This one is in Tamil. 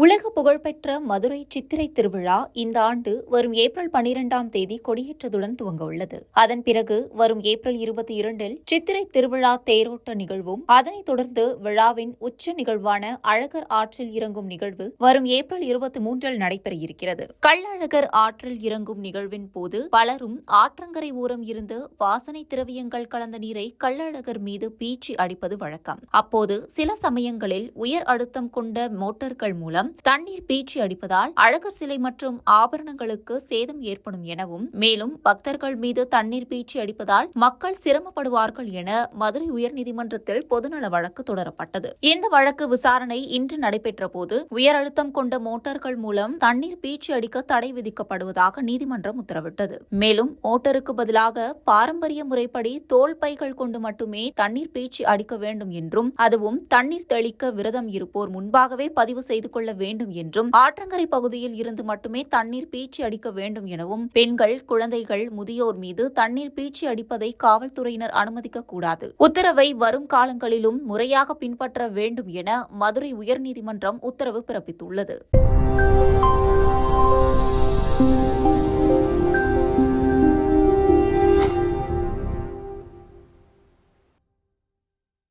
உலக புகழ்பெற்ற மதுரை சித்திரை திருவிழா இந்த ஆண்டு வரும் ஏப்ரல் 12ஆம் தேதி கொடியேற்றத்துடன் துவங்க உள்ளது. அதன் பிறகு வரும் ஏப்ரல் 22இல் சித்திரை திருவிழா தேரோட்ட நிகழ்வும், அதனைத் தொடர்ந்து விழாவின் உச்ச நிகழ்வான அழகர் ஆற்றில் இறங்கும் நிகழ்வு வரும் ஏப்ரல் 23இல் நடைபெற இருக்கிறது. கள்ளழகர் ஆற்றில் இறங்கும் நிகழ்வின் போது பலரும் ஆற்றங்கரை ஓரம் இருந்து வாசனை திரவியங்கள் கலந்த நீரை கள்ளழகர் மீது பீச்சி அடிப்பது வழக்கம். அப்போது சில சமயங்களில் உயர் அழுத்தம் கொண்ட மோட்டார்கள் மூலம் தண்ணீர் பீச்சி அடிப்பதால் அழகர் சிலை மற்றும் ஆபரணங்களுக்கு சேதம் ஏற்படும் எனவும், மேலும் பக்தர்கள் மீது தண்ணீர் பீச்சி அடிப்பதால் மக்கள் சிரமப்படுவார்கள் என மதுரை உயர்நீதிமன்றத்தில் பொதுநல வழக்கு தொடரப்பட்டது. இந்த வழக்கு விசாரணை இன்று நடைபெற்ற போது உயர் அழுத்தம் கொண்ட மோட்டார்கள் மூலம் தண்ணீர் பீச்சி அடிக்க தடை விதிக்கப்படுவதாக நீதிமன்றம் உத்தரவிட்டது. மேலும் மோட்டருக்கு பதிலாக பாரம்பரிய முறைப்படி தோல் பைகள் கொண்டு மட்டுமே தண்ணீர் பீச்சி அடிக்க வேண்டும் என்றும், அதுவும் தண்ணீர் தெளிக்க விரதம் இருப்போர் முன்பாகவே பதிவு செய்து கொள்ள வேண்டும் என்றும், ஆற்றங்கரை பகுதியில் இருந்து மட்டுமே தண்ணீர் பீச்சி அடிக்க வேண்டும் எனவும், பெண்கள், குழந்தைகள், முதியோர் மீது தண்ணீர் பீச்சி அடிப்பதை காவல்துறையினர் அனுமதிக்க கூடாது. உத்தரவை வரும் காலங்களிலும் முறையாக பின்பற்ற வேண்டும் என மதுரை உயர்நீதிமன்றம் உத்தரவு பிறப்பித்துள்ளது.